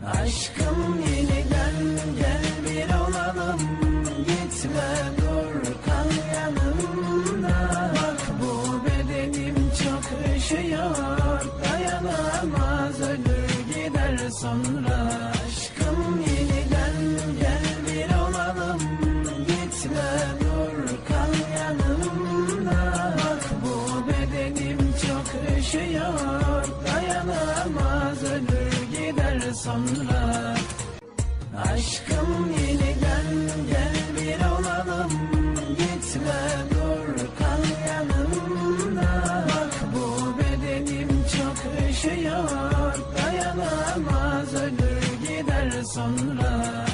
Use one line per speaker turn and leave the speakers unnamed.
Aşkım yeniden gel bir olalım, gitme dur kal yanımda. Bak bu bedenim çok üşüyor, dayanamaz ölür gider sonra. Aşkım yeniden gel bir olalım, gitme dur kal yanımda. Bak bu bedenim çok üşüyor, dayanamaz ölür gider sonra. Aşkım yeniden gel bir olalım, gitme dur kal yanımda. Bak bu bedenim çok üşüyor, dayanamaz ölür gider sonra.